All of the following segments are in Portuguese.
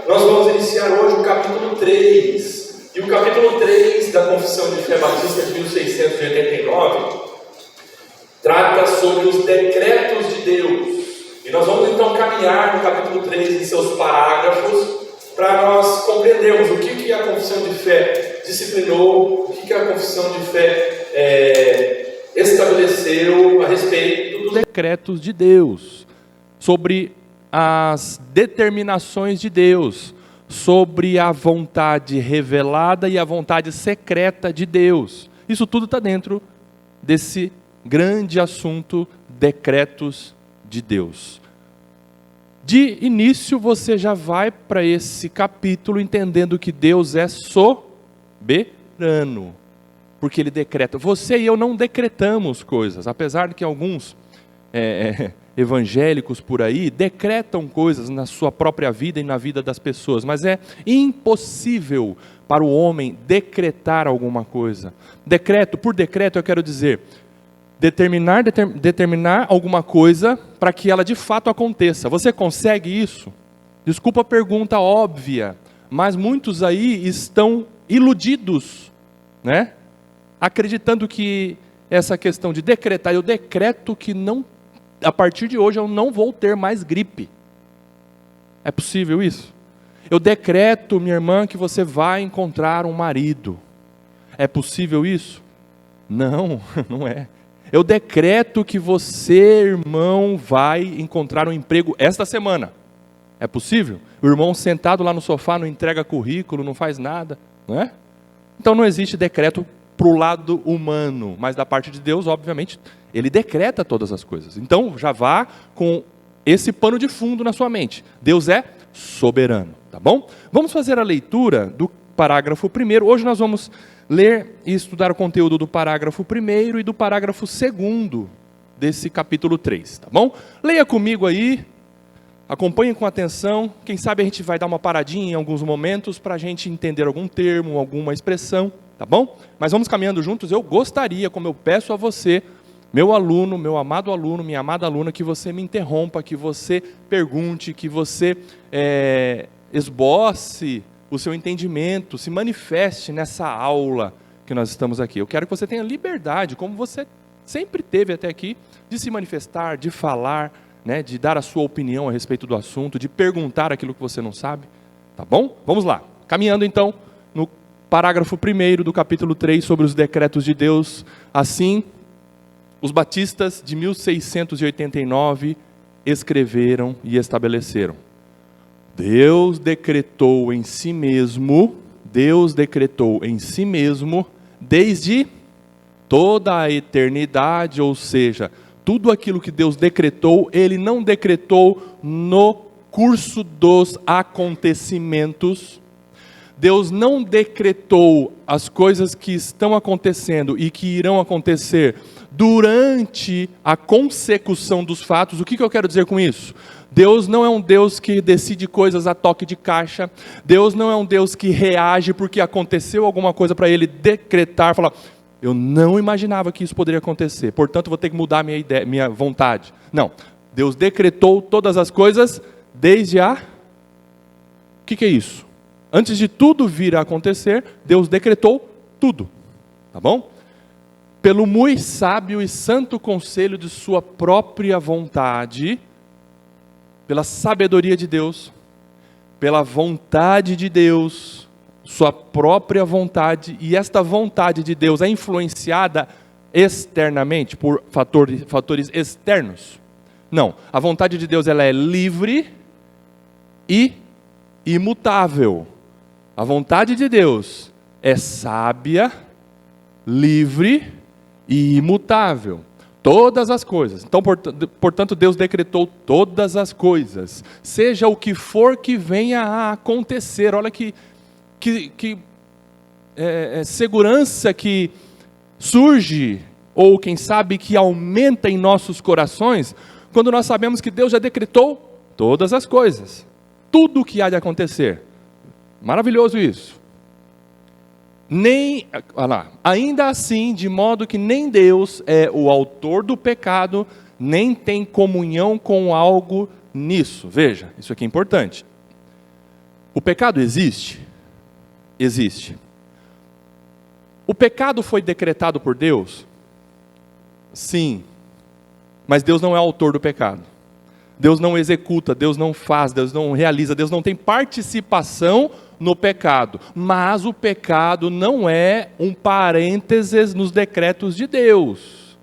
nós vamos iniciar hoje o capítulo 3. E o capítulo 3 da Confissão de Fé Batista de 1689 trata sobre os decretos de Deus. E nós vamos então caminhar no capítulo 3 em seus parágrafos para nós compreendermos o que a Confissão de Fé disciplinou, o que a Confissão de Fé estabeleceu a respeito dos decretos de Deus, sobre as determinações de Deus, sobre a vontade revelada e a vontade secreta de Deus. Isso tudo está dentro desse grande assunto, decretos de Deus. De início você já vai para esse capítulo entendendo que Deus é soberano, porque Ele decreta. Você e eu não decretamos coisas, apesar de que alguns evangélicos por aí decretam coisas na sua própria vida e na vida das pessoas, mas é impossível para o homem decretar alguma coisa. Por decreto eu quero dizer, determinar alguma coisa para que ela de fato aconteça. Você consegue isso? Desculpa a pergunta óbvia, mas muitos aí estão iludidos, né? Acreditando que essa questão de decretar, eu decreto que não, a partir de hoje eu não vou ter mais gripe. É possível isso? Eu decreto, minha irmã, que você vai encontrar um marido. É possível isso? Não, não é. Eu decreto que você, irmão, vai encontrar um emprego esta semana. É possível? O irmão sentado lá no sofá não entrega currículo, não faz nada, não é? Então não existe decreto para o lado humano, mas da parte de Deus, obviamente, Ele decreta todas as coisas. Então já vá com esse pano de fundo na sua mente. Deus é soberano, tá bom? Vamos fazer a leitura do parágrafo 1º. Hoje nós vamos ler e estudar o conteúdo do parágrafo 1º e do parágrafo 2º desse capítulo 3, tá bom? Leia comigo aí, acompanhe com atenção, quem sabe a gente vai dar uma paradinha em alguns momentos para a gente entender algum termo, alguma expressão, tá bom? Mas vamos caminhando juntos. Eu gostaria, como eu peço a você, meu aluno, meu amado aluno, minha amada aluna, que você me interrompa, que você pergunte, que você esboce o seu entendimento, se manifeste nessa aula que nós estamos aqui. Eu quero que você tenha liberdade, como você sempre teve até aqui, de se manifestar, de falar, né, de dar a sua opinião a respeito do assunto, de perguntar aquilo que você não sabe, tá bom? Vamos lá. Caminhando então no parágrafo 1º do capítulo 3 sobre os decretos de Deus. Assim, os batistas de 1689 escreveram e estabeleceram: Deus decretou em si mesmo, desde toda a eternidade, ou seja, tudo aquilo que Deus decretou, Ele não decretou no curso dos acontecimentos. Deus não decretou as coisas que estão acontecendo e que irão acontecer durante a consecução dos fatos. O que eu quero dizer com isso? Deus não é um Deus que decide coisas a toque de caixa. Deus não é um Deus que reage porque aconteceu alguma coisa para Ele decretar, falar, eu não imaginava que isso poderia acontecer, portanto vou ter que mudar minha ideia, minha vontade. Não, Deus decretou todas as coisas desde a... O que é isso? Antes de tudo vir a acontecer, Deus decretou tudo, tá bom? Pelo muito sábio e santo conselho de sua própria vontade, pela sabedoria de Deus, pela vontade de Deus, sua própria vontade, e esta vontade de Deus é influenciada externamente por fatores externos? Não, a vontade de Deus ela é livre e imutável. A vontade de Deus é sábia, livre e imutável. Todas as coisas. Então, portanto, Deus decretou todas as coisas. Seja o que for que venha a acontecer. Olha que segurança que surge, ou quem sabe que aumenta em nossos corações, quando nós sabemos que Deus já decretou todas as coisas. Tudo o que há de acontecer. Maravilhoso isso. Ainda assim, de modo que nem Deus é o autor do pecado, nem tem comunhão com algo nisso. Veja, isso aqui é importante. O pecado existe? Existe. O pecado foi decretado por Deus? Sim. Mas Deus não é autor do pecado. Deus não executa, Deus não faz, Deus não realiza, Deus não tem participação no pecado. Mas o pecado não é um parênteses nos decretos de Deus.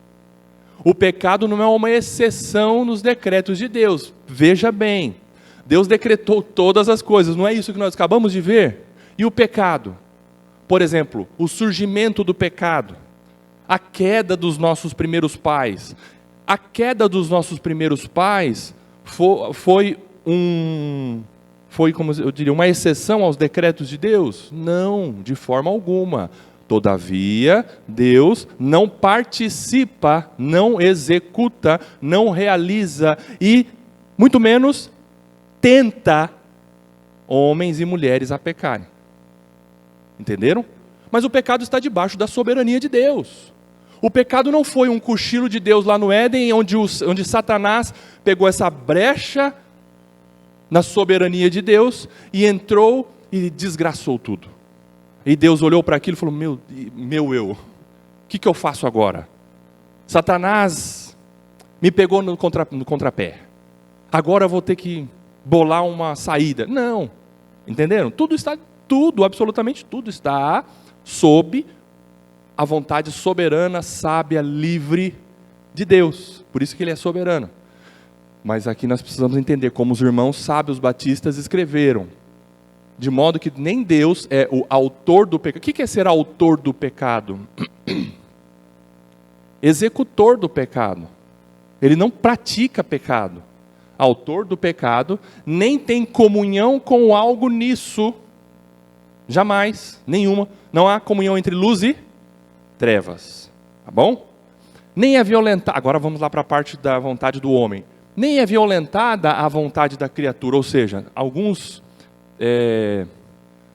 O pecado não é uma exceção nos decretos de Deus. Veja bem, Deus decretou todas as coisas, não é isso que nós acabamos de ver? E o pecado? Por exemplo, o surgimento do pecado, a queda dos nossos primeiros pais. A queda dos nossos primeiros pais foi como eu diria, uma exceção aos decretos de Deus? Não, de forma alguma. Todavia, Deus não participa, não executa, não realiza e, muito menos, tenta homens e mulheres a pecarem. Entenderam? Mas o pecado está debaixo da soberania de Deus. O pecado não foi um cochilo de Deus lá no Éden, onde Satanás pegou essa brecha na soberania de Deus e entrou e desgraçou tudo. E Deus olhou para aquilo e falou, meu eu, o que eu faço agora? Satanás me pegou no contrapé. Agora eu vou ter que bolar uma saída. Não. Entenderam? Absolutamente tudo está sob a vontade soberana, sábia, livre de Deus. Por isso que Ele é soberano. Mas aqui nós precisamos entender como os irmãos sábios batistas escreveram. De modo que nem Deus é o autor do pecado. O que é ser autor do pecado? Executor do pecado. Ele não pratica pecado. Autor do pecado, nem tem comunhão com algo nisso. Jamais, nenhuma. Não há comunhão entre luz e trevas. Tá bom? Nem é violentada. Agora vamos lá para a parte da vontade do homem. Nem é violentada a vontade da criatura. Ou seja, alguns,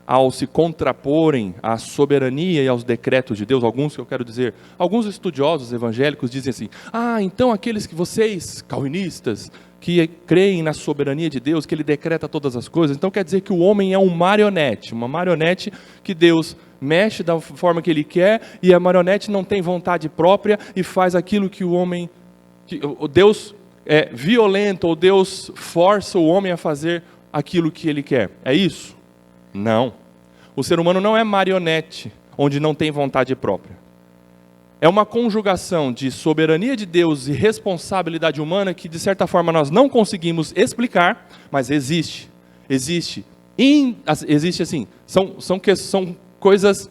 ao se contraporem à soberania e aos decretos de Deus, alguns estudiosos evangélicos dizem assim, então aqueles que vocês, calvinistas, que creem na soberania de Deus, que Ele decreta todas as coisas, então quer dizer que o homem é uma marionete que Deus mexe da forma que Ele quer, e a marionete não tem vontade própria e faz aquilo que Deus é violento, ou Deus força o homem a fazer aquilo que Ele quer. É isso? Não. O ser humano não é marionete, onde não tem vontade própria. É uma conjugação de soberania de Deus e responsabilidade humana que, de certa forma, nós não conseguimos explicar, mas existe. Existe assim, são coisas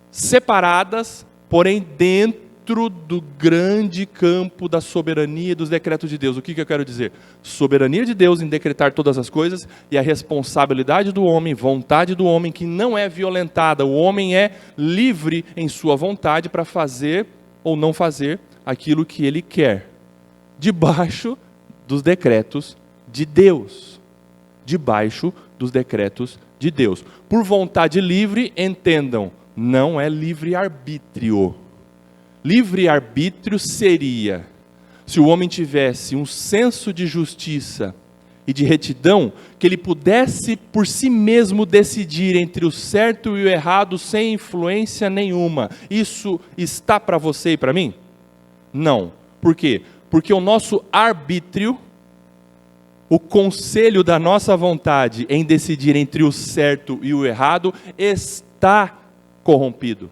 separadas, porém dentro do grande campo da soberania e dos decretos de Deus. O que eu quero dizer? Soberania de Deus em decretar todas as coisas e a responsabilidade do homem, vontade do homem que não é violentada. O homem é livre em sua vontade para fazer ou não fazer aquilo que ele quer, debaixo dos decretos de Deus. Debaixo dos decretos de Deus. Por vontade livre, entendam, não é livre-arbítrio. Livre-arbítrio seria, se o homem tivesse um senso de justiça e de retidão, que ele pudesse por si mesmo decidir entre o certo e o errado sem influência nenhuma. Isso está para você e para mim? Não. Por quê? Porque o nosso arbítrio, o conselho da nossa vontade em decidir entre o certo e o errado, está corrompido,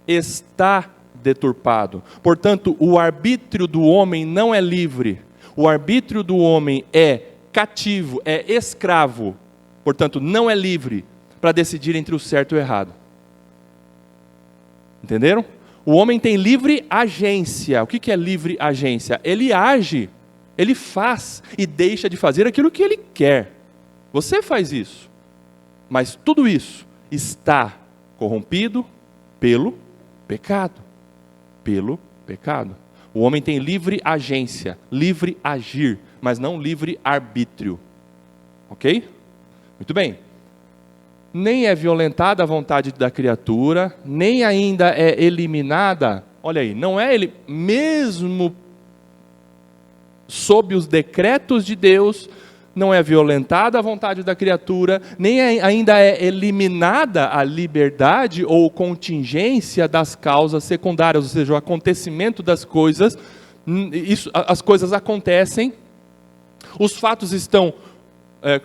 está deturpado. Portanto, o arbítrio do homem não é livre. O arbítrio do homem é cativo, é escravo. Portanto, não é livre para decidir entre o certo e o errado. Entenderam? O homem tem livre agência. O que é livre agência? Ele age, ele faz e deixa de fazer aquilo que ele quer. Você faz isso. Mas tudo isso está corrompido pelo pecado. Pelo pecado. O homem tem livre agência, livre agir, mas não livre arbítrio. Ok? Muito bem. Nem é violentada a vontade da criatura, nem ainda é eliminada, olha aí, não é ele, mesmo sob os decretos de Deus, não é violentada a vontade da criatura, nem ainda é eliminada a liberdade ou contingência das causas secundárias, ou seja, o acontecimento das coisas. As coisas acontecem, os fatos estão,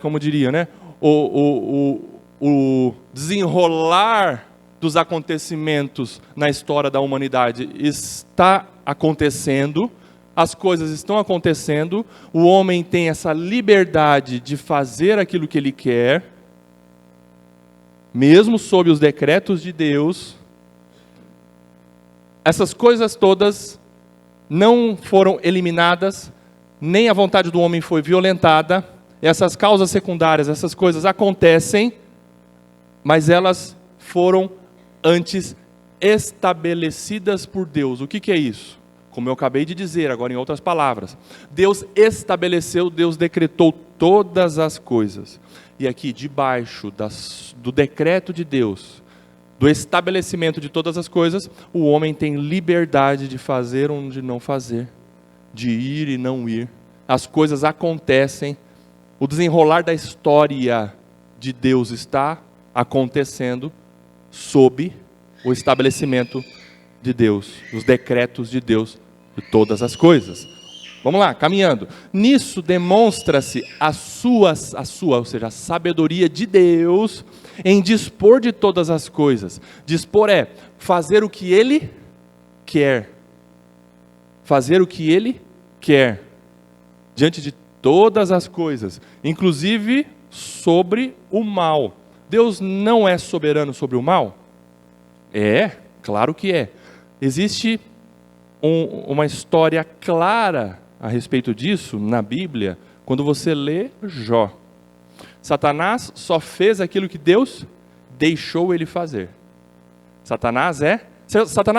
como diria, né? O desenrolar dos acontecimentos na história da humanidade está acontecendo, as coisas estão acontecendo, o homem tem essa liberdade de fazer aquilo que ele quer, mesmo sob os decretos de Deus. Essas coisas todas não foram eliminadas, nem a vontade do homem foi violentada. Essas causas secundárias, essas coisas acontecem, mas elas foram antes estabelecidas por Deus. O que é isso? Como eu acabei de dizer, agora em outras palavras, Deus estabeleceu, Deus decretou todas as coisas. E aqui, debaixo do decreto de Deus, do estabelecimento de todas as coisas, o homem tem liberdade de fazer ou de não fazer, de ir e não ir. As coisas acontecem, o desenrolar da história de Deus está acontecendo sob o estabelecimento de Deus, os decretos de Deus de todas as coisas. Vamos lá, caminhando. Nisso demonstra-se ou seja, a sabedoria de Deus em dispor de todas as coisas. Dispor é fazer o que Ele quer. Fazer o que Ele quer. Diante de todas as coisas, inclusive sobre o mal. Deus não é soberano sobre o mal? É, claro que é. Existe uma história clara a respeito disso na Bíblia, quando você lê Jó. Satanás só fez aquilo que Deus deixou ele fazer. Satanás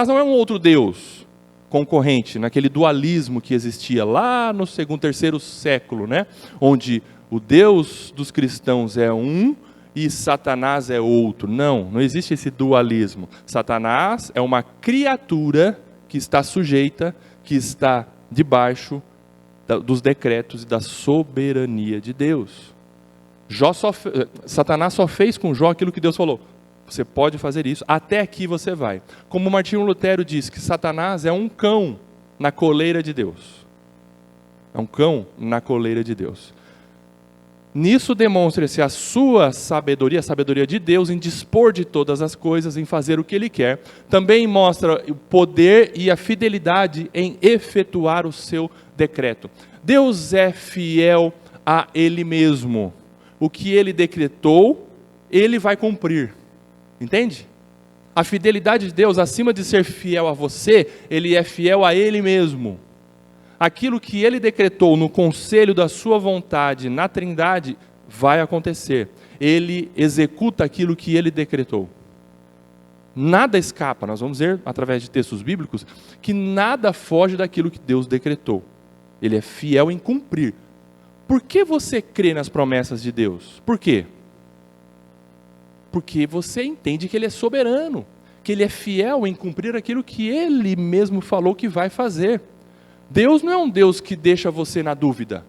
não é um outro Deus concorrente, naquele dualismo que existia lá no segundo, terceiro século, né? Onde o Deus dos cristãos é um e Satanás é outro. Não existe esse dualismo. Satanás é uma criatura que está sujeita, que está debaixo dos decretos e da soberania de Deus. Satanás só fez com Jó aquilo que Deus falou. Você pode fazer isso, até aqui você vai. Como Martinho Lutero diz, que Satanás é um cão na coleira de Deus. É um cão na coleira de Deus. Nisso demonstra-se a sua sabedoria, a sabedoria de Deus em dispor de todas as coisas, em fazer o que Ele quer. Também mostra o poder e a fidelidade em efetuar o seu decreto. Deus é fiel a Ele mesmo. O que Ele decretou, Ele vai cumprir. Entende? A fidelidade de Deus, acima de ser fiel a você, Ele é fiel a Ele mesmo. Aquilo que Ele decretou no conselho da sua vontade, na Trindade, vai acontecer. Ele executa aquilo que Ele decretou. Nada escapa, nós vamos ver, através de textos bíblicos, que nada foge daquilo que Deus decretou. Ele é fiel em cumprir. Por que você crê nas promessas de Deus? Por quê? Porque você entende que Ele é soberano, que Ele é fiel em cumprir aquilo que Ele mesmo falou que vai fazer. Deus não é um Deus que deixa você na dúvida.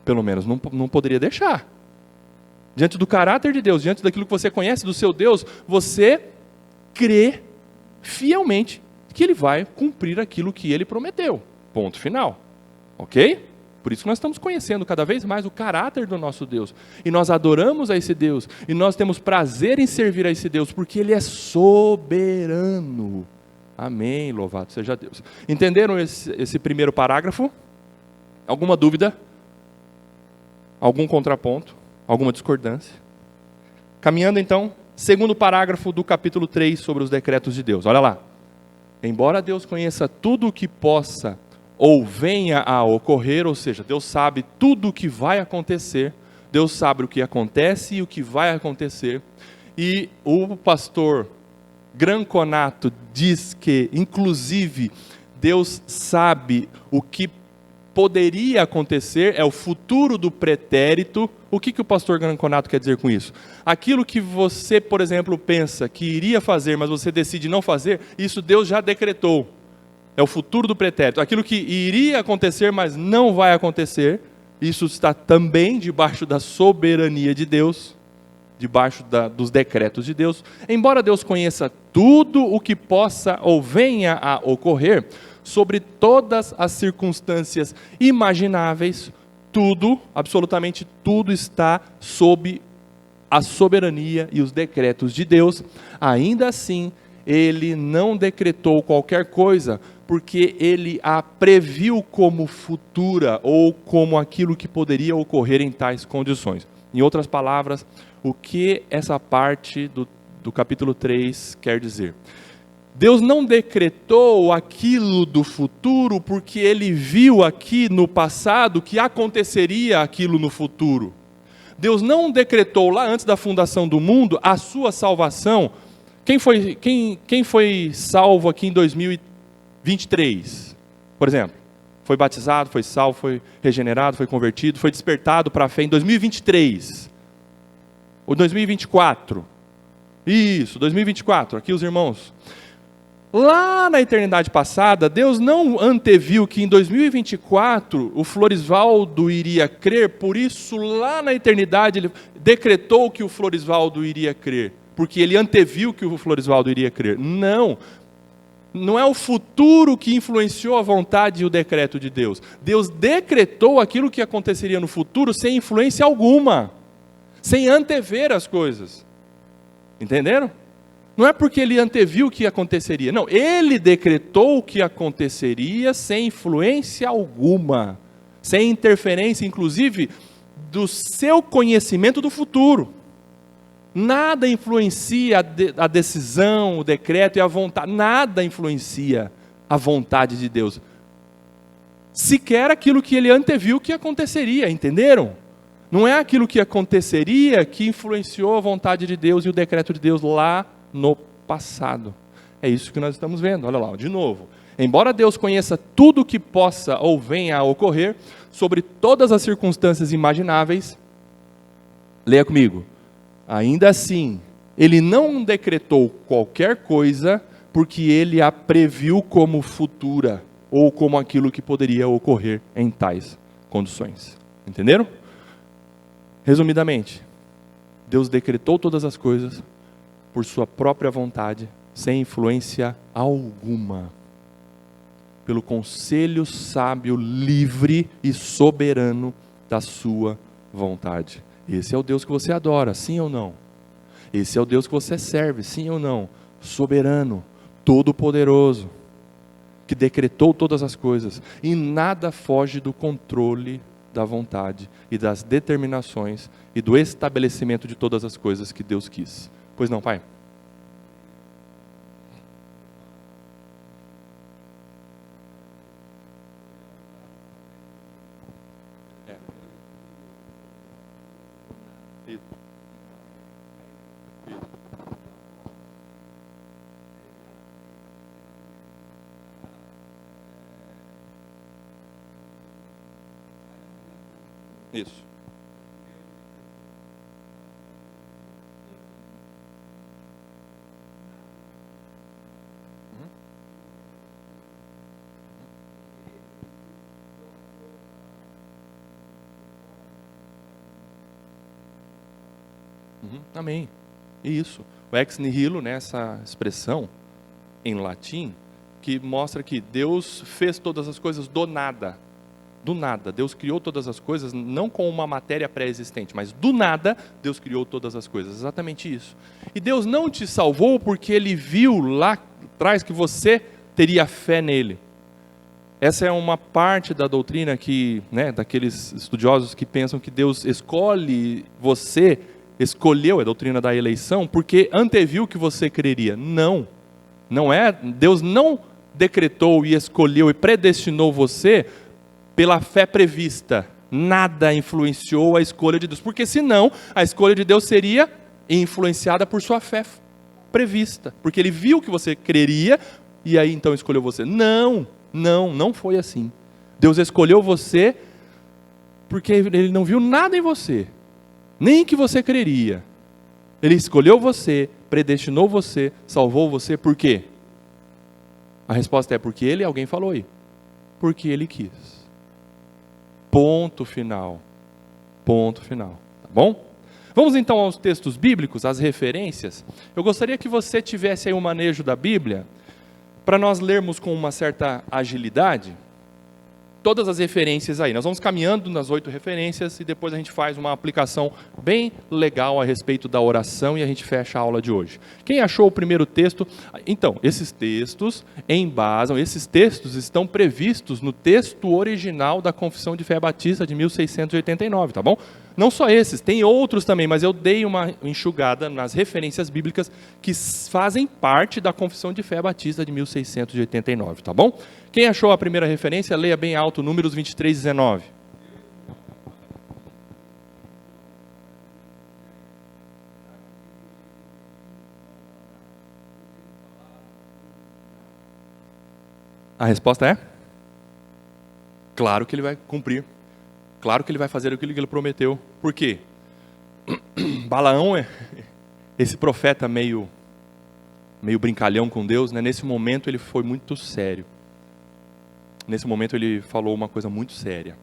Pelo menos não poderia deixar. Diante do caráter de Deus, diante daquilo que você conhece do seu Deus, você crê fielmente que Ele vai cumprir aquilo que Ele prometeu. Ponto final. Ok? Por isso que nós estamos conhecendo cada vez mais o caráter do nosso Deus. E nós adoramos a esse Deus. E nós temos prazer em servir a esse Deus, porque Ele é soberano. Amém, louvado seja Deus. Entenderam esse primeiro parágrafo? Alguma dúvida? Algum contraponto? Alguma discordância? Caminhando então, segundo parágrafo do capítulo 3 sobre os decretos de Deus. Olha lá. Embora Deus conheça tudo o que possa ou venha a ocorrer, ou seja, Deus sabe tudo o que vai acontecer, Deus sabe o que acontece e o que vai acontecer, e o pastor Granconato diz que, inclusive, Deus sabe o que poderia acontecer, é o futuro do pretérito. O que o pastor Granconato quer dizer com isso? Aquilo que você, por exemplo, pensa que iria fazer, mas você decide não fazer, isso Deus já decretou. É o futuro do pretérito. Aquilo que iria acontecer, mas não vai acontecer, Isso está também debaixo da soberania de Deus, debaixo dos decretos de Deus. Embora Deus conheça tudo o que possa ou venha a ocorrer, sobre todas as circunstâncias imagináveis, tudo, absolutamente tudo está sob a soberania e os decretos de Deus. Ainda assim, Ele não decretou qualquer coisa, porque Ele a previu como futura, ou como aquilo que poderia ocorrer em tais condições. Em outras palavras, o que essa parte do capítulo 3 quer dizer? Deus não decretou aquilo do futuro, porque Ele viu aqui no passado que aconteceria aquilo no futuro. Deus não decretou lá antes da fundação do mundo a sua salvação. Quem foi salvo aqui em 2023, por exemplo? Foi batizado, foi salvo, foi regenerado, foi convertido, foi despertado para a fé em 2023. Ou 2024. Isso, 2024, aqui os irmãos. Lá na eternidade passada, Deus não anteviu que em 2024 o Florisvaldo iria crer, por isso lá na eternidade Ele decretou que o Florisvaldo iria crer, porque Ele anteviu que o Florisvaldo iria crer. Não é o futuro que influenciou a vontade e o decreto de Deus. Deus decretou aquilo que aconteceria no futuro sem influência alguma, sem antever as coisas. Entenderam? Não é porque Ele anteviu o que aconteceria. Não, Ele decretou o que aconteceria sem influência alguma, sem interferência, inclusive, do seu conhecimento do futuro. Nada influencia a decisão, o decreto e a vontade. Nada influencia a vontade de Deus. Sequer aquilo que Ele anteviu que aconteceria, entenderam? Não é aquilo que aconteceria que influenciou a vontade de Deus e o decreto de Deus lá no passado. É isso que nós estamos vendo. Olha lá, de novo. Embora Deus conheça tudo o que possa ou venha a ocorrer, sobre todas as circunstâncias imagináveis, leia comigo. Ainda assim, Ele não decretou qualquer coisa, porque Ele a previu como futura, ou como aquilo que poderia ocorrer em tais condições. Entenderam? Resumidamente, Deus decretou todas as coisas por sua própria vontade, sem influência alguma, pelo conselho sábio, livre e soberano da sua vontade. Esse é o Deus que você adora, sim ou não? Esse é o Deus que você serve, sim ou não? Soberano, todo-poderoso, que decretou todas as coisas, e nada foge do controle da vontade e das determinações e do estabelecimento de todas as coisas que Deus quis. Pois não, Pai? Isso. Amém. Isso. O ex nihilo, né, essa expressão em latim, que mostra que Deus fez todas as coisas do nada. Do nada. Deus criou todas as coisas, não com uma matéria pré-existente, mas do nada, Deus criou todas as coisas. Exatamente isso. E Deus não te salvou porque Ele viu lá atrás que você teria fé nele. Essa é uma parte da doutrina que, né, daqueles estudiosos que pensam que Deus escolhe você, escolheu a doutrina da eleição, porque anteviu que você creria. Não. Não é. Deus não decretou e escolheu e predestinou você pela fé prevista. Nada influenciou a escolha de Deus. Porque senão, a escolha de Deus seria influenciada por sua fé prevista. Porque Ele viu que você creria e aí então escolheu você. Não foi assim. Deus escolheu você porque Ele não viu nada em você, nem que você creria. Ele escolheu você, predestinou você, salvou você. Por quê? A resposta é porque Ele, alguém falou aí. Porque Ele quis. Ponto final. Ponto final. Tá bom? Vamos então aos textos bíblicos, às referências. Eu gostaria que você tivesse aí um manejo da Bíblia, para nós lermos com uma certa agilidade, todas as referências aí. Nós vamos caminhando nas 8 referências e depois a gente faz uma aplicação bem legal a respeito da oração e a gente fecha a aula de hoje. Quem achou o primeiro texto? Então, esses textos embasam, esses textos estão previstos no texto original da Confissão de Fé Batista de 1689, tá bom? Não só esses, tem outros também, mas eu dei uma enxugada nas referências bíblicas que fazem parte da Confissão de Fé Batista de 1689, tá bom? Quem achou a primeira referência, leia bem alto, Números 23, 19. A resposta é? Claro que ele vai cumprir. Claro que ele vai fazer aquilo que ele prometeu. Por quê? Balaão, esse profeta meio brincalhão com Deus, né? Nesse momento ele foi muito sério. Nesse momento ele falou uma coisa muito séria.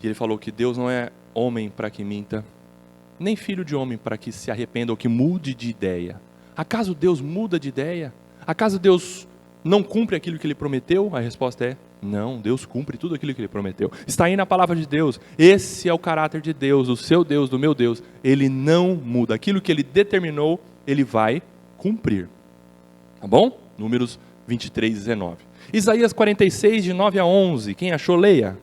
E ele falou que Deus não é homem para que minta, nem filho de homem para que se arrependa ou que mude de ideia. Acaso Deus muda de ideia? Acaso Deus não cumpre aquilo que ele prometeu? A resposta é: não, Deus cumpre tudo aquilo que ele prometeu. Está aí na palavra de Deus. Esse é o caráter de Deus, o seu Deus, do meu Deus. Ele não muda. Aquilo que ele determinou, ele vai cumprir. Tá bom? Números 23, 19. Isaías 46, de 9 a 11. Quem achou, leia.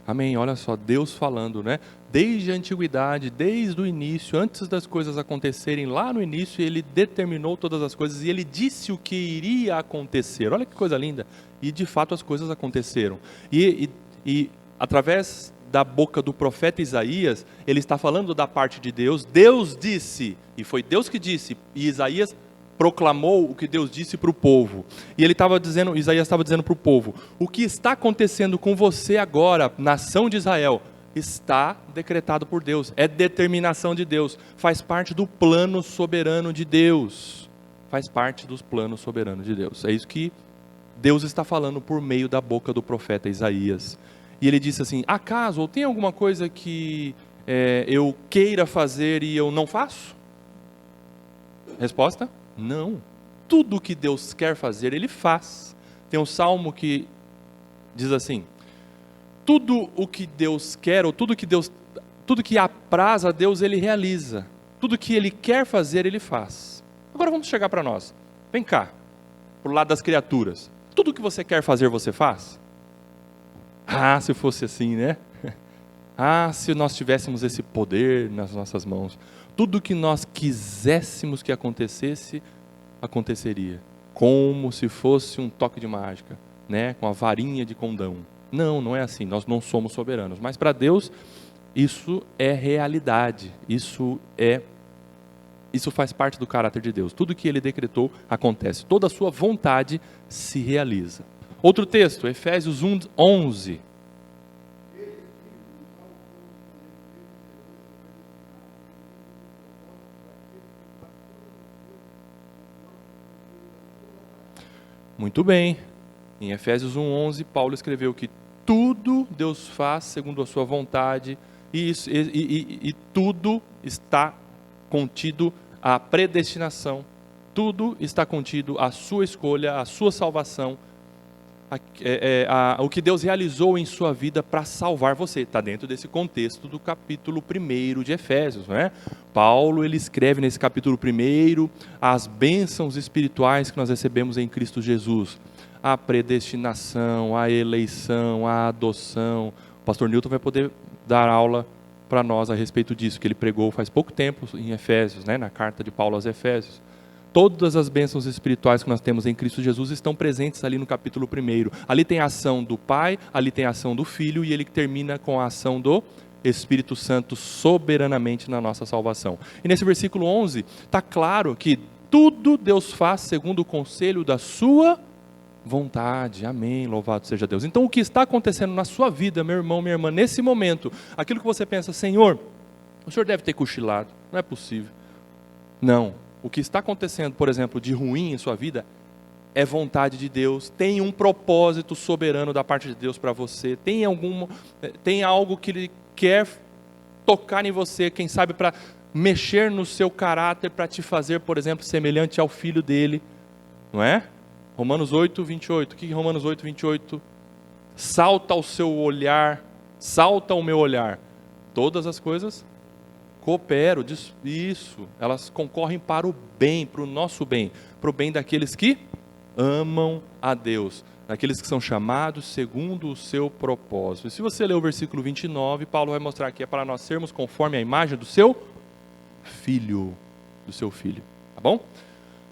Amém, olha só, Deus falando, né? Desde a antiguidade, desde o início, antes das coisas acontecerem, lá no início, ele determinou todas as coisas e ele disse o que iria acontecer. Olha que coisa linda. E de fato as coisas aconteceram. E através da boca do profeta Isaías, ele está falando da parte de Deus. Deus disse, e foi Deus que disse, e Isaías proclamou o que Deus disse para o povo. E ele estava dizendo, Isaías estava dizendo para o povo: o que está acontecendo com você agora, nação de Israel, está decretado por Deus, é determinação de Deus, faz parte do plano soberano de Deus, faz parte dos planos soberanos de Deus. É isso que Deus está falando por meio da boca do profeta Isaías. E ele disse assim: acaso, ou tem alguma coisa que eu queira fazer e eu não faço? Resposta: não. Tudo que Deus quer fazer, Ele faz. Tem um salmo que diz assim: tudo o que Deus quer, ou tudo que apraz a Deus, Ele realiza. Tudo que Ele quer fazer, Ele faz. Agora vamos chegar para nós. Vem cá, para o lado das criaturas. Tudo que você quer fazer, você faz? Ah, se fosse assim, né? Ah, se nós tivéssemos esse poder nas nossas mãos. Tudo que nós quiséssemos que acontecesse, aconteceria. Como se fosse um toque de mágica, né? Com a varinha de condão. Não, não é assim. Nós não somos soberanos. Mas para Deus, isso é realidade. Isso faz parte do caráter de Deus. Tudo que Ele decretou acontece. Toda a sua vontade se realiza. Outro texto, Efésios 1, 11. Muito bem, em Efésios 1:11, Paulo escreveu que tudo Deus faz segundo a sua vontade, e tudo está contido a predestinação, tudo está contido a sua escolha, a sua salvação, o que Deus realizou em sua vida para salvar você. Está dentro desse contexto do capítulo 1 de Efésios, não é? Paulo, ele escreve nesse capítulo 1 as bênçãos espirituais que nós recebemos em Cristo Jesus. A predestinação, a eleição, a adoção. O pastor Newton vai poder dar aula para nós a respeito disso, que ele pregou faz pouco tempo em Efésios, né, na carta de Paulo aos Efésios. Todas as bênçãos espirituais que nós temos em Cristo Jesus estão presentes ali no capítulo 1. Ali tem a ação do Pai, ali tem a ação do Filho, e ele termina com a ação do Espírito Santo soberanamente na nossa salvação. E nesse versículo 11, está claro que tudo Deus faz segundo o conselho da sua vontade. Amém, louvado seja Deus. Então o que está acontecendo na sua vida, meu irmão, minha irmã, nesse momento, aquilo que você pensa, Senhor, o Senhor deve ter cochilado, não é possível. Não, o que está acontecendo, por exemplo, de ruim em sua vida, é vontade de Deus, tem um propósito soberano da parte de Deus para você, tem algo que Ele quer tocar em você, quem sabe para mexer no seu caráter, para te fazer, por exemplo, semelhante ao Filho dele, não é? Romanos 8, 28, o que Romanos 8, 28? Salta ao seu olhar, salta ao meu olhar, todas as coisas cooperam, isso, elas concorrem para o bem, para o nosso bem, para o bem daqueles que amam a Deus, daqueles que são chamados segundo o seu propósito. E se você ler o versículo 29, Paulo vai mostrar que é para nós sermos conforme a imagem do seu filho, tá bom?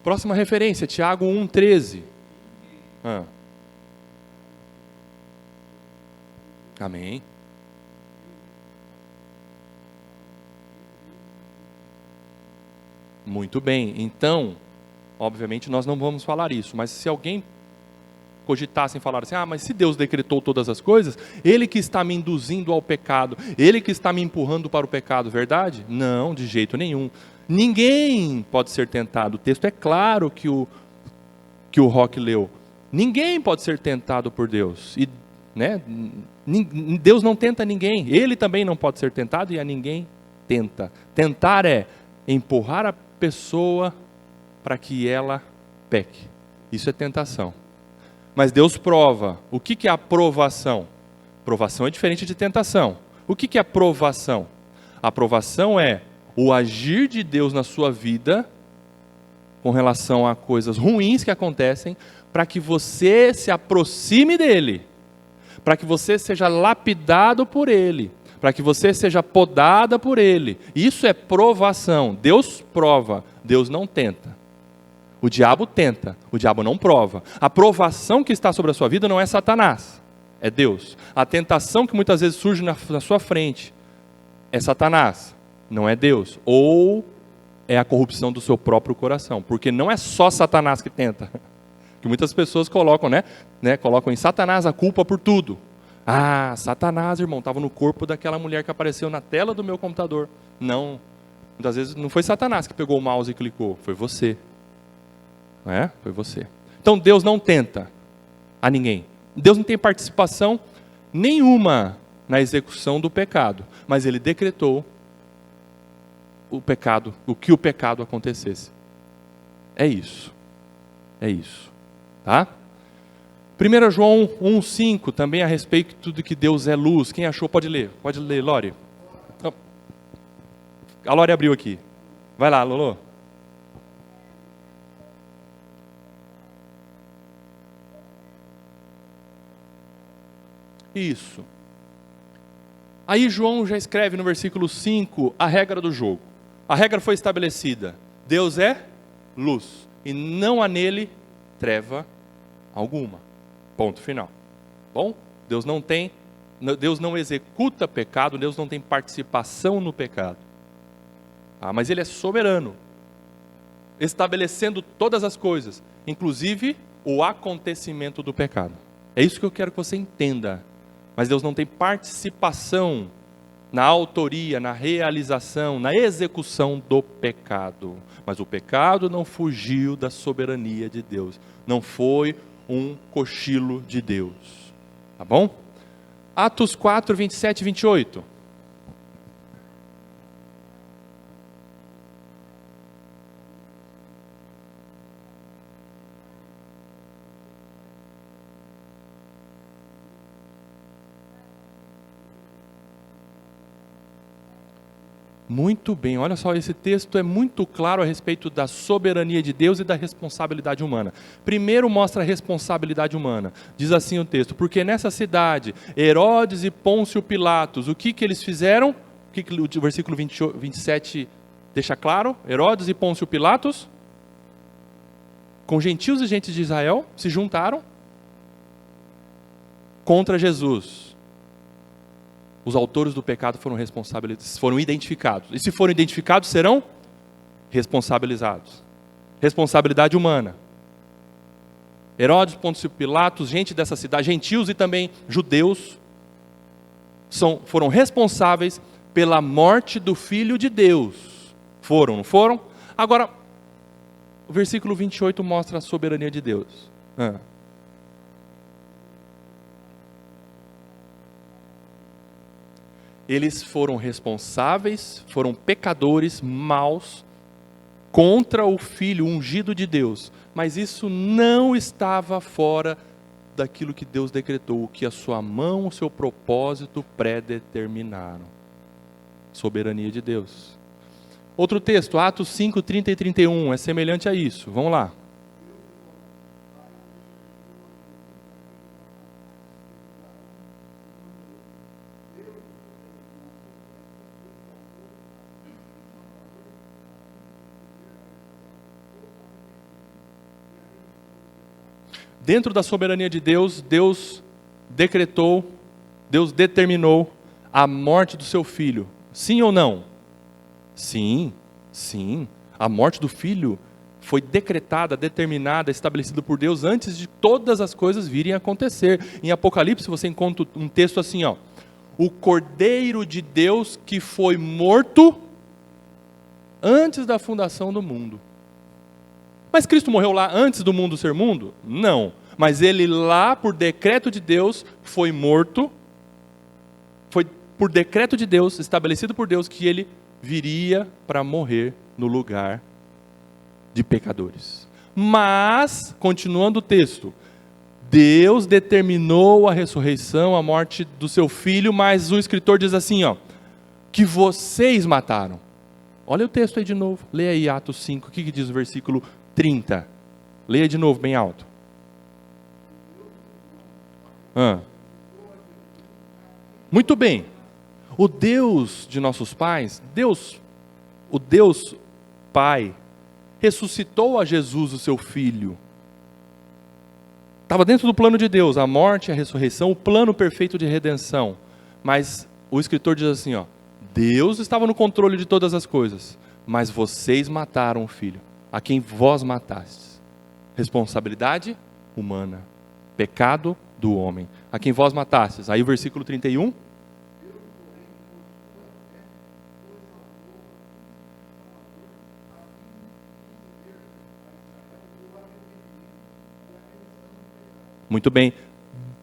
Próxima referência, Tiago 1,13. Amém. Muito bem, então, obviamente nós não vamos falar isso, mas se alguém cogitasse em falar assim, mas se Deus decretou todas as coisas, Ele que está me induzindo ao pecado, Ele que está me empurrando para o pecado, verdade? Não, de jeito nenhum. Ninguém pode ser tentado, o texto é claro que o Rock leu. Ninguém pode ser tentado por Deus, e, né, Deus não tenta ninguém, Ele também não pode ser tentado e a ninguém tenta. Tentar é empurrar a pessoa para que ela peque, isso é tentação. Mas Deus prova. O que é aprovação? Provação é diferente de tentação. O que é aprovação? Aprovação é o agir de Deus na sua vida com relação a coisas ruins que acontecem, para que você se aproxime dele, para que você seja lapidado por ele, para que você seja podada por ele. Isso é provação. Deus prova, Deus não tenta. O diabo tenta, o diabo não prova. A provação que está sobre a sua vida não é Satanás, é Deus. A tentação que muitas vezes surge na sua frente é Satanás, não é Deus. Ou é a corrupção do seu próprio coração, porque não é só Satanás que tenta. Que muitas pessoas colocam, colocam em Satanás a culpa por tudo. Satanás, irmão, estava no corpo daquela mulher que apareceu na tela do meu computador. Não, muitas vezes não foi Satanás que pegou o mouse e clicou, foi você. Não é? Foi você. Então Deus não tenta a ninguém. Deus não tem participação nenhuma na execução do pecado, mas Ele decretou o pecado, o que o pecado acontecesse. É isso. É isso. Tá? 1 João 1,5, também a respeito de que Deus é luz. Quem achou pode ler. Pode ler, Lore. A Lore abriu aqui. Vai lá, Lolo. Isso. Aí João já escreve no versículo 5 a regra do jogo. A regra foi estabelecida. Deus é luz e não há nele treva alguma. Ponto final. Bom? Deus não executa pecado, Deus não tem participação no pecado. Mas Ele é soberano, estabelecendo todas as coisas, inclusive o acontecimento do pecado. É isso que eu quero que você entenda. Mas Deus não tem participação na autoria, na realização, na execução do pecado. Mas o pecado não fugiu da soberania de Deus. Não foi um cochilo de Deus. Tá bom? Atos 4, 27 e 28. Muito bem, olha só, esse texto é muito claro a respeito da soberania de Deus e da responsabilidade humana. Primeiro mostra a responsabilidade humana. Diz assim o texto: porque nessa cidade, Herodes e Pôncio Pilatos, o que eles fizeram? O que o versículo 27 deixa claro? Herodes e Pôncio Pilatos, com gentios e gentes de Israel, se juntaram contra Jesus. Os autores do pecado foram identificados. E se forem identificados, serão responsabilizados. Responsabilidade humana. Herodes, Pôncio Pilatos, gente dessa cidade, gentios e também judeus, foram responsáveis pela morte do Filho de Deus. Foram, não foram? Agora, o versículo 28 mostra a soberania de Deus. Eles foram responsáveis, foram pecadores maus contra o Filho ungido de Deus. Mas isso não estava fora daquilo que Deus decretou, o que a sua mão, o seu propósito predeterminaram. Soberania de Deus. Outro texto, Atos 5, 30 e 31, é semelhante a isso. Vamos lá. Dentro da soberania de Deus, Deus decretou, Deus determinou a morte do seu filho. Sim ou não? Sim, sim. A morte do filho foi decretada, determinada, estabelecida por Deus antes de todas as coisas virem a acontecer. Em Apocalipse você encontra um texto assim, ó: o Cordeiro de Deus que foi morto antes da fundação do mundo. Mas Cristo morreu lá antes do mundo ser mundo? Não. Mas ele lá, por decreto de Deus, foi morto. Foi por decreto de Deus, estabelecido por Deus, que ele viria para morrer no lugar de pecadores. Mas, continuando o texto, Deus determinou a ressurreição, a morte do seu filho, mas o escritor diz assim, ó, que vocês mataram. Olha o texto aí de novo, leia aí Atos 5, o que diz o versículo 30? Leia de novo, bem alto. Muito bem. O Deus de nossos pais, o Deus Pai, ressuscitou a Jesus, o seu Filho. Estava dentro do plano de Deus, a morte, a ressurreição, o plano perfeito de redenção. Mas o escritor diz assim, ó, Deus estava no controle de todas as coisas, mas vocês mataram o Filho, a quem vós matastes. Responsabilidade humana, pecado do homem, a quem vós matastes. Aí o versículo 31. Muito bem.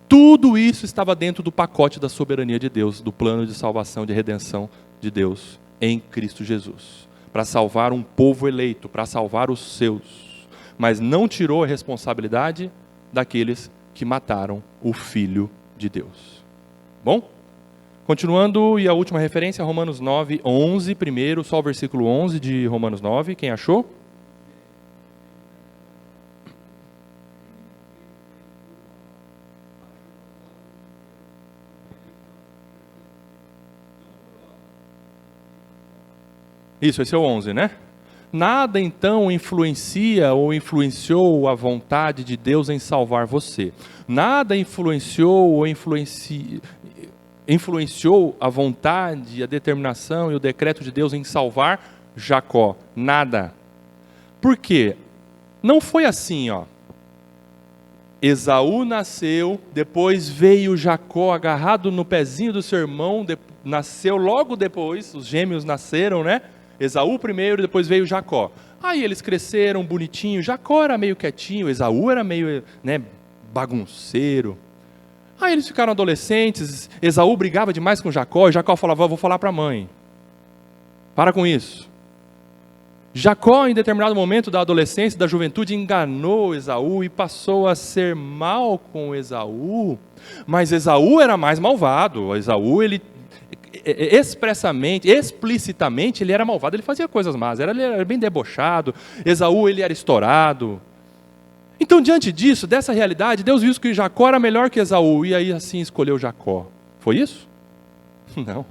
Tudo isso estava dentro do pacote da soberania de Deus, do plano de salvação, de redenção de Deus em Cristo Jesus. Para salvar um povo eleito, para salvar os seus. Mas não tirou a responsabilidade daqueles que mataram o Filho de Deus. Bom? Continuando, e a última referência, Romanos 9, 11, primeiro, só o versículo 11 de Romanos 9, quem achou? Isso, esse é o 11, né? Nada então influencia ou influenciou a vontade de Deus em salvar você. Nada influenciou ou influenciou a vontade, a determinação e o decreto de Deus em salvar Jacó. Nada. Por quê? Não foi assim, ó. Esaú nasceu, depois veio Jacó agarrado no pezinho do seu irmão, nasceu logo depois, os gêmeos nasceram, né? Esaú primeiro, depois veio Jacó. Aí eles cresceram bonitinho, Jacó era meio quietinho, Esaú era meio, né, bagunceiro. Aí eles ficaram adolescentes, Esaú brigava demais com Jacó, e Jacó falava, vou falar para a mãe. Para com isso. Jacó, em determinado momento da adolescência, da juventude, enganou Esaú e passou a ser mal com Esaú. Mas Esaú era mais malvado. Esaú, ele expressamente, explicitamente, ele era malvado, ele fazia coisas más, ele era bem debochado. Esaú, ele era estourado. Então, diante disso, dessa realidade, Deus viu que Jacó era melhor que Esaú, e aí assim escolheu Jacó. Foi isso? Não.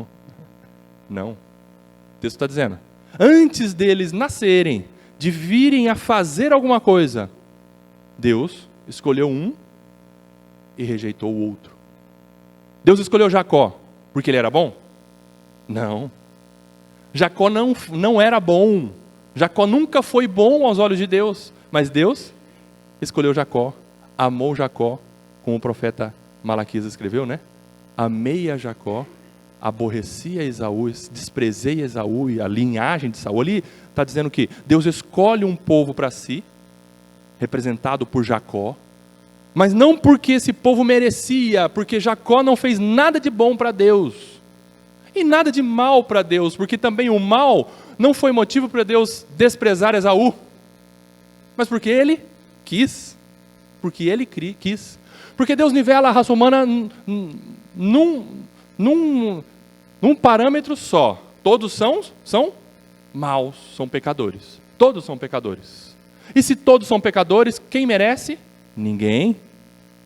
Não. O texto está dizendo, antes deles nascerem, de virem a fazer alguma coisa, Deus escolheu um e rejeitou o outro. Deus escolheu Jacó porque ele era bom? Não. Jacó não era bom. Jacó nunca foi bom aos olhos de Deus. Mas Deus escolheu Jacó, amou Jacó, como o profeta Malaquias escreveu, né? Amei a Jacó, aborreci a Esaú, desprezei Esaú e a linhagem de Saul. Ali está dizendo que Deus escolhe um povo para si, representado por Jacó, mas não porque esse povo merecia, porque Jacó não fez nada de bom para Deus, e nada de mal para Deus, porque também o mal não foi motivo para Deus desprezar Esaú, mas porque ele quis, porque Deus nivela a raça humana num parâmetro só, todos são maus, são pecadores, todos são pecadores, e se todos são pecadores, quem merece? Ninguém.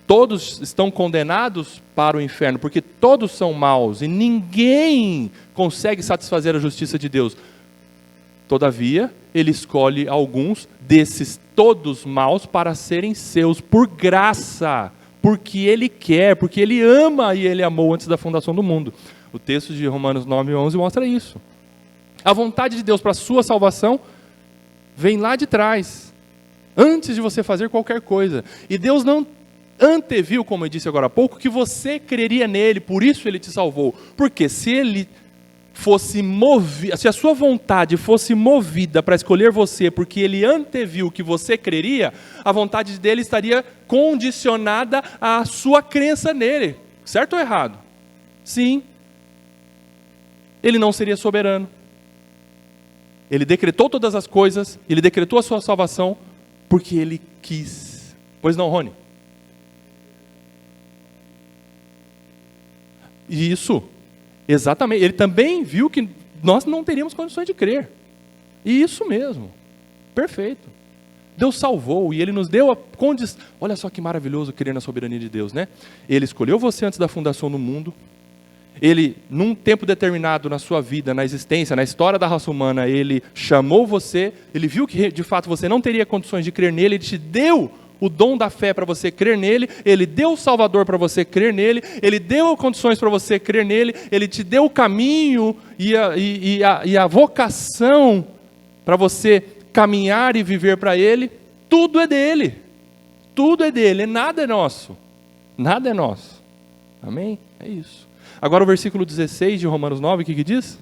Todos estão condenados para o inferno, porque todos são maus, e ninguém consegue satisfazer a justiça de Deus. Todavia, ele escolhe alguns desses todos maus para serem seus, por graça, porque ele quer, porque ele ama e ele amou antes da fundação do mundo. O texto de Romanos 9:11 mostra isso. A vontade de Deus para a sua salvação vem lá de trás, antes de você fazer qualquer coisa. E Deus não anteviu, como eu disse agora há pouco, que você creria nele, por isso ele te salvou. Porque se ele fosse movido, se a sua vontade fosse movida para escolher você, porque ele anteviu que você creria, a vontade dele estaria condicionada à sua crença nele. Certo ou errado? Sim. Ele não seria soberano. Ele decretou todas as coisas, ele decretou a sua salvação, porque ele quis. Pois não, Rony? Isso, exatamente. Ele também viu que nós não teríamos condições de crer. E isso mesmo, perfeito. Deus salvou e Ele nos deu a condição. Olha só que maravilhoso crer na soberania de Deus, né? Ele escolheu você antes da fundação do mundo. Ele, num tempo determinado na sua vida, na existência, na história da raça humana, Ele chamou você, Ele viu que de fato você não teria condições de crer nele, Ele te deu o dom da fé para você crer nele, Ele deu o Salvador para você crer nele, Ele deu condições para você crer nele, Ele te deu o caminho e a vocação para você caminhar e viver para Ele. Tudo é dele, nada é nosso, nada é nosso. Amém? É isso. Agora o versículo 16 de Romanos 9, o que diz?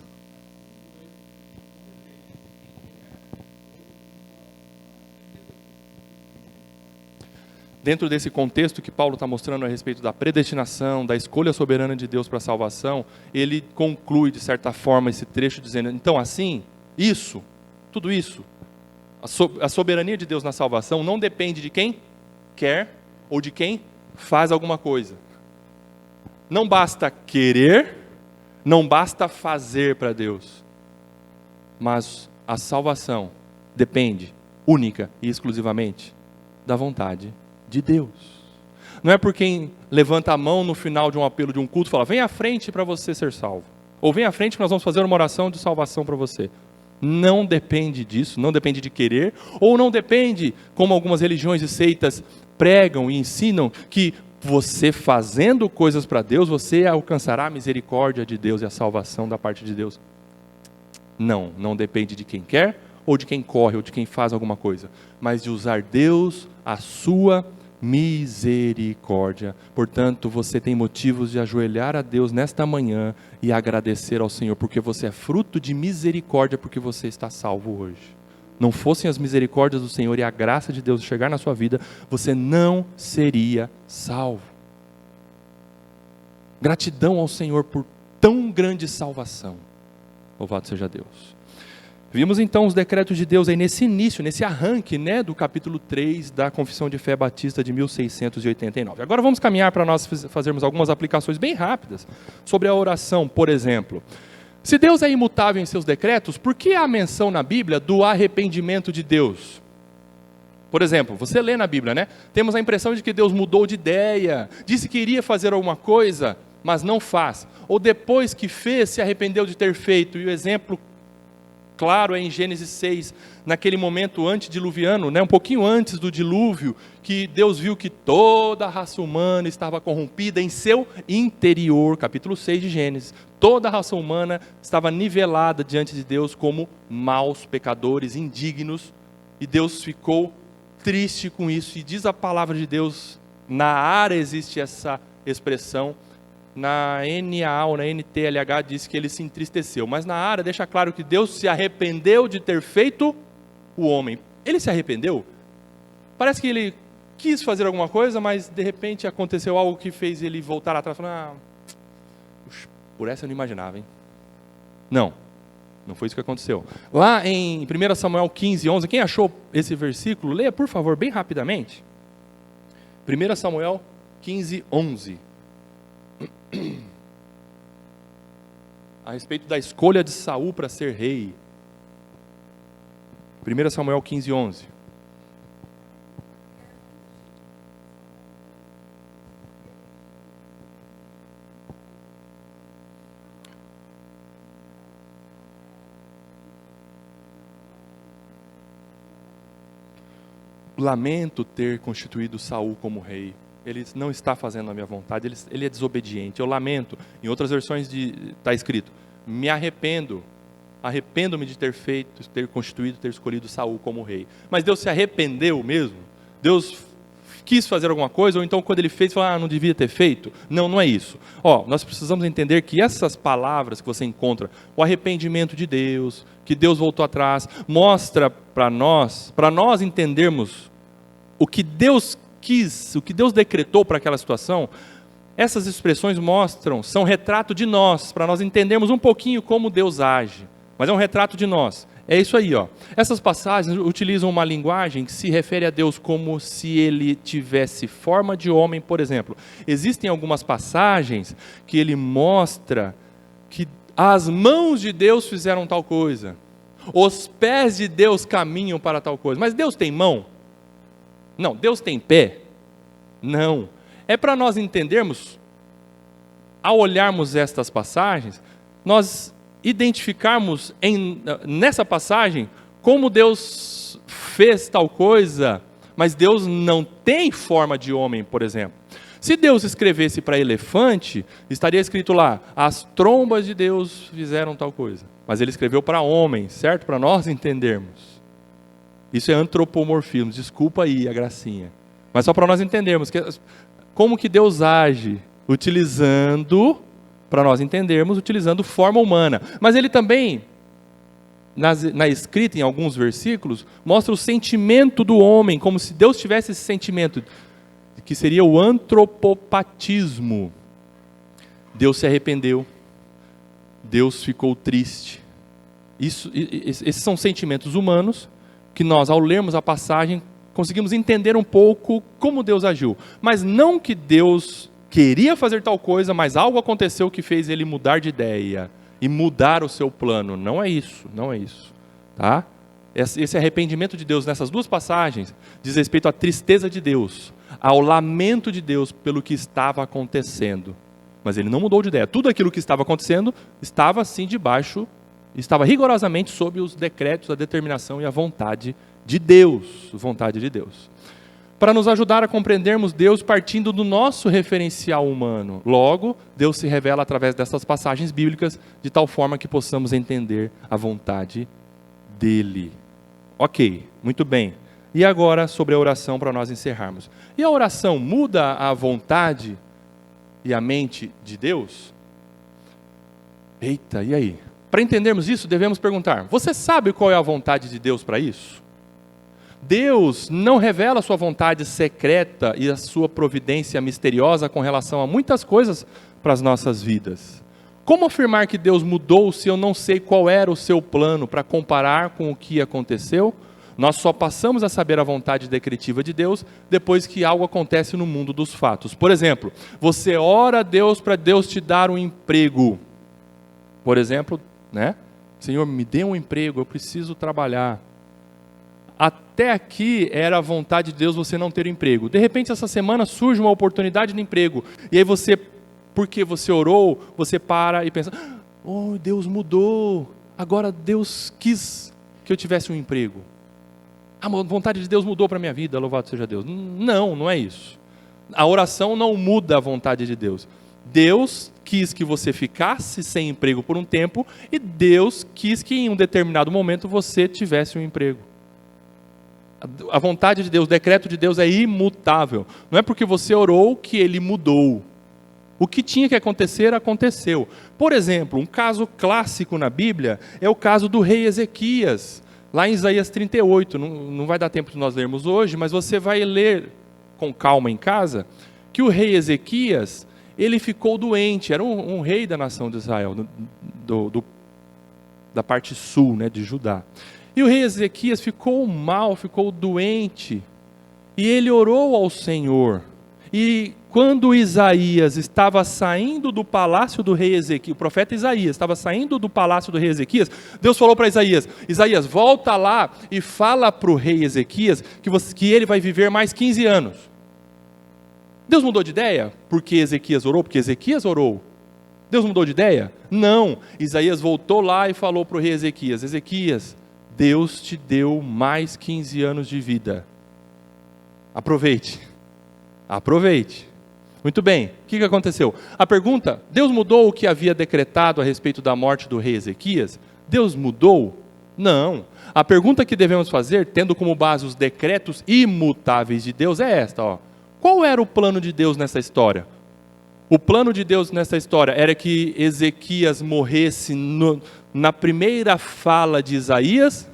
Dentro desse contexto que Paulo está mostrando a respeito da predestinação, da escolha soberana de Deus para a salvação, ele conclui, de certa forma, esse trecho dizendo, então assim, tudo isso, a soberania de Deus na salvação não depende de quem quer ou de quem faz alguma coisa. Não basta querer, não basta fazer para Deus, mas a salvação depende, única e exclusivamente, da vontade de Deus. Não é por quem levanta a mão no final de um apelo de um culto e fala, vem à frente para você ser salvo. Ou vem à frente que nós vamos fazer uma oração de salvação para você. Não depende disso, não depende de querer, ou não depende, como algumas religiões e seitas pregam e ensinam, que você fazendo coisas para Deus, você alcançará a misericórdia de Deus e a salvação da parte de Deus. Não depende de quem quer, ou de quem corre, ou de quem faz alguma coisa, mas de usar Deus a sua misericórdia. Portanto, você tem motivos de ajoelhar a Deus nesta manhã e agradecer ao Senhor, porque você é fruto de misericórdia, porque você está salvo hoje. Não fossem as misericórdias do Senhor e a graça de Deus chegar na sua vida, você não seria salvo. Gratidão ao Senhor por tão grande salvação. Louvado seja Deus. Vimos então os decretos de Deus aí nesse início, nesse arranque, né, do capítulo 3 da Confissão de Fé Batista de 1689. Agora vamos caminhar para nós fazermos algumas aplicações bem rápidas sobre a oração, por exemplo. Se Deus é imutável em seus decretos, por que há menção na Bíblia do arrependimento de Deus? Por exemplo, você lê na Bíblia, né? Temos a impressão de que Deus mudou de ideia, disse que iria fazer alguma coisa, mas não faz. Ou depois que fez, se arrependeu de ter feito. E o exemplo claro é em Gênesis 6, naquele momento antediluviano, um pouquinho antes do dilúvio, que Deus viu que toda a raça humana estava corrompida em seu interior, capítulo 6 de Gênesis. Toda a raça humana estava nivelada diante de Deus como maus pecadores, indignos, e Deus ficou triste com isso, e diz a palavra de Deus, na Ara existe essa expressão, na NAA ou na NTLH diz que ele se entristeceu, mas na Ara deixa claro que Deus se arrependeu de ter feito o homem. Ele se arrependeu? Parece que ele quis fazer alguma coisa, mas de repente aconteceu algo que fez ele voltar atrás, falando, por essa eu não imaginava, hein? Não foi isso que aconteceu. Lá em 1 Samuel 15, 11, quem achou esse versículo, leia por favor, bem rapidamente. 1 Samuel 15, 11. A respeito da escolha de Saul para ser rei. 1 Samuel 15, 11. Lamento ter constituído Saul como rei. Ele não está fazendo a minha vontade, ele é desobediente. Eu lamento. Em outras versões está escrito, me arrependo-me de ter feito, ter constituído, ter escolhido Saul como rei. Mas Deus se arrependeu mesmo? Deus quis fazer alguma coisa, ou então quando ele fez, falou, não devia ter feito? Não é isso. Nós precisamos entender que essas palavras que você encontra, o arrependimento de Deus, que Deus voltou atrás, mostra para nós entendermos o que Deus quis, o que Deus decretou para aquela situação. Essas expressões são retrato de nós, para nós entendermos um pouquinho como Deus age, mas é um retrato de nós. É isso aí, Essas passagens utilizam uma linguagem que se refere a Deus como se ele tivesse forma de homem, por exemplo. Existem algumas passagens que ele mostra que as mãos de Deus fizeram tal coisa, os pés de Deus caminham para tal coisa. Mas Deus tem mão? Não. Deus tem pé? Não. É para nós entendermos, ao olharmos estas passagens, nós identificarmos nessa passagem como Deus fez tal coisa, mas Deus não tem forma de homem, por exemplo. Se Deus escrevesse para elefante, estaria escrito lá, as trombas de Deus fizeram tal coisa. Mas ele escreveu para homem, certo? Para nós entendermos. Isso é antropomorfismo, desculpa aí a gracinha. Mas só para nós entendermos como que Deus age, para nós entendermos, utilizando forma humana. Mas ele também, na escrita, em alguns versículos, mostra o sentimento do homem, como se Deus tivesse esse sentimento, que seria o antropopatismo. Deus se arrependeu, Deus ficou triste. Esses são sentimentos humanos, que nós, ao lermos a passagem, conseguimos entender um pouco como Deus agiu. Mas não que Deus queria fazer tal coisa, mas algo aconteceu que fez ele mudar de ideia e mudar o seu plano. Não é isso. Tá? Esse arrependimento de Deus nessas duas passagens diz respeito à tristeza de Deus, ao lamento de Deus pelo que estava acontecendo. Mas ele não mudou de ideia. Tudo aquilo que estava acontecendo estava assim estava rigorosamente sob os decretos, a determinação e a vontade de Deus. Para nos ajudar a compreendermos Deus partindo do nosso referencial humano. Logo, Deus se revela através dessas passagens bíblicas, de tal forma que possamos entender a vontade dele. Ok, muito bem. E agora sobre a oração para nós encerrarmos. E a oração muda a vontade e a mente de Deus? Eita, e aí? Para entendermos isso, devemos perguntar, você sabe qual é a vontade de Deus para isso? Deus não revela a sua vontade secreta e a sua providência misteriosa com relação a muitas coisas para as nossas vidas. Como afirmar que Deus mudou se eu não sei qual era o seu plano para comparar com o que aconteceu? Nós só passamos a saber a vontade decretiva de Deus depois que algo acontece no mundo dos fatos. Por exemplo, você ora a Deus para Deus te dar um emprego. Por exemplo, Senhor, me dê um emprego, eu preciso trabalhar. Até aqui era a vontade de Deus você não ter emprego. De repente, essa semana surge uma oportunidade de emprego. E aí você porque você orou, você para e pensa, oh, Deus mudou, agora Deus quis que eu tivesse um emprego. A vontade de Deus mudou para a minha vida, louvado seja Deus. Não, não é isso. A oração não muda a vontade de Deus. Deus quis que você ficasse sem emprego por um tempo e Deus quis que em um determinado momento você tivesse um emprego. A vontade de Deus, o decreto de Deus é imutável. Não é porque você orou que ele mudou. O que tinha que acontecer, aconteceu. Por exemplo, um caso clássico na Bíblia é o caso do rei Ezequias, lá em Isaías 38. Não vai dar tempo de nós lermos hoje, mas você vai ler com calma em casa, que o rei Ezequias, ele ficou doente, era um rei da nação de Israel, da parte sul, né, de Judá. E o rei Ezequias ficou mal, ficou doente, e ele orou ao Senhor. E quando Isaías estava saindo do palácio do rei Ezequias, o profeta Isaías estava saindo do palácio do rei Ezequias, Deus falou para Isaías, Isaías, volta lá e fala para o rei Ezequias que ele vai viver mais 15 anos. Deus mudou de ideia? Porque Ezequias orou? Porque Ezequias orou. Deus mudou de ideia? Não. Isaías voltou lá e falou para o rei Ezequias, Ezequias, Deus te deu mais 15 anos de vida. Aproveite. Aproveite. Muito bem, o que aconteceu? A pergunta, Deus mudou o que havia decretado a respeito da morte do rei Ezequias? Deus mudou? Não. A pergunta que devemos fazer, tendo como base os decretos imutáveis de Deus, é esta, ó. Qual era o plano de Deus nessa história? O plano de Deus nessa história era que Ezequias morresse na primeira fala de Isaías?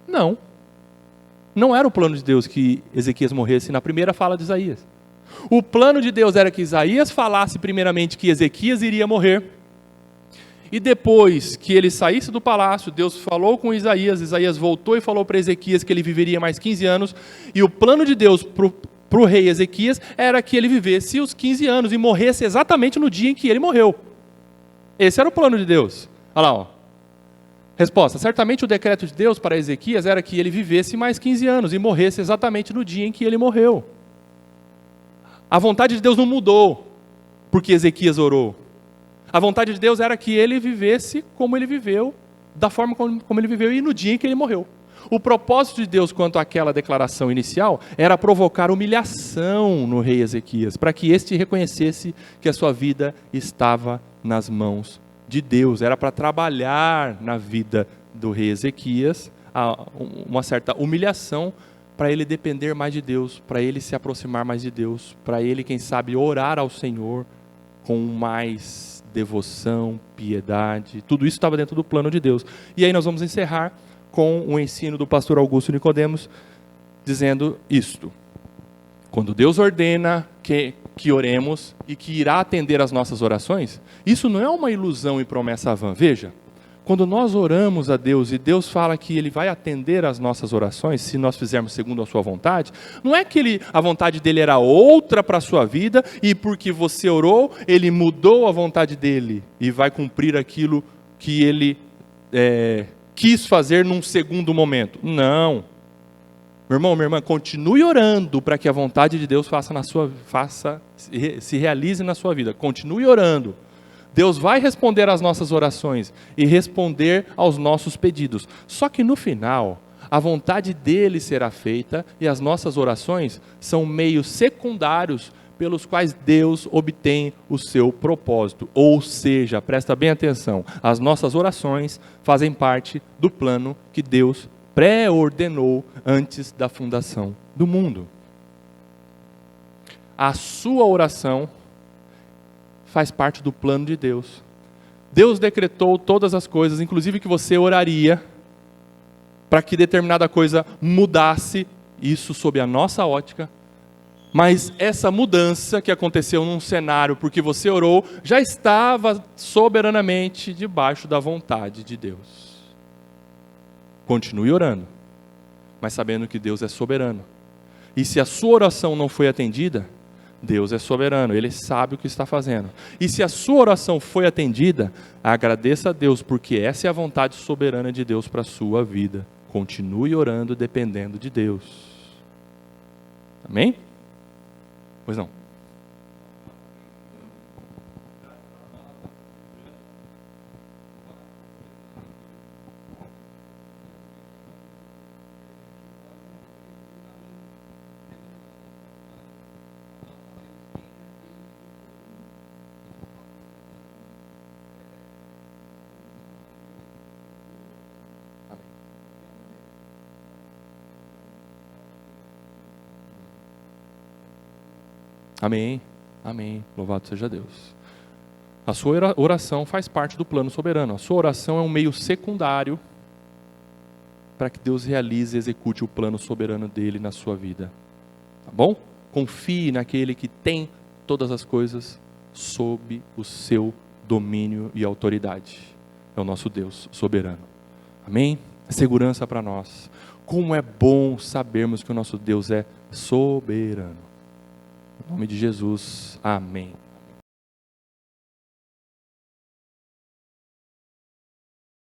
Não. Não era o plano de Deus que Ezequias morresse na primeira fala de Isaías. O plano de Deus era que Isaías falasse primeiramente que Ezequias iria morrer. E depois que ele saísse do palácio, Deus falou com Isaías, Isaías voltou e falou para Ezequias que ele viveria mais 15 anos, e o plano de Deus para o rei Ezequias era que ele vivesse os 15 anos e morresse exatamente no dia em que ele morreu. Esse era o plano de Deus. Olha lá, ó. Resposta, certamente o decreto de Deus para Ezequias era que ele vivesse mais 15 anos e morresse exatamente no dia em que ele morreu. A vontade de Deus não mudou porque Ezequias orou. A vontade de Deus era que ele vivesse como ele viveu, da forma como ele viveu e no dia em que ele morreu. O propósito de Deus quanto àquela declaração inicial era provocar humilhação no rei Ezequias, para que este reconhecesse que a sua vida estava nas mãos de Deus. Era para trabalhar na vida do rei Ezequias uma certa humilhação, para ele depender mais de Deus, para ele se aproximar mais de Deus, para ele, quem sabe, orar ao Senhor com mais devoção, piedade, tudo isso estava dentro do plano de Deus. E aí nós vamos encerrar com o ensino do pastor Augusto Nicodemos, dizendo isto: quando Deus ordena que oremos e que irá atender as nossas orações, isso não é uma ilusão e promessa vã. Veja, quando nós oramos a Deus e Deus fala que Ele vai atender as nossas orações, se nós fizermos segundo a sua vontade, não é que a vontade dele era outra para a sua vida e porque você orou, Ele mudou a vontade dele e vai cumprir aquilo que Ele quis fazer num segundo momento. Não. Meu irmão, minha irmã, continue orando para que a vontade de Deus se realize na sua vida. Continue orando. Deus vai responder às nossas orações e responder aos nossos pedidos. Só que no final, a vontade dele será feita e as nossas orações são meios secundários pelos quais Deus obtém o seu propósito. Ou seja, presta bem atenção, as nossas orações fazem parte do plano que Deus pré-ordenou antes da fundação do mundo. A sua oração faz parte do plano de Deus. Deus decretou todas as coisas, inclusive que você oraria para que determinada coisa mudasse, isso sob a nossa ótica, mas essa mudança que aconteceu num cenário porque você orou, já estava soberanamente debaixo da vontade de Deus. Continue orando, mas sabendo que Deus é soberano. E se a sua oração não foi atendida, Deus é soberano, Ele sabe o que está fazendo. E se a sua oração foi atendida, agradeça a Deus, porque essa é a vontade soberana de Deus para a sua vida. Continue orando dependendo de Deus. Amém? Pois não. Amém. Amém. Louvado seja Deus. A sua oração faz parte do plano soberano. A sua oração é um meio secundário para que Deus realize e execute o plano soberano dele na sua vida. Tá bom? Confie naquele que tem todas as coisas sob o seu domínio e autoridade. É o nosso Deus soberano. Amém? Segurança para nós. Como é bom sabermos que o nosso Deus é soberano. Em nome de Jesus, amém.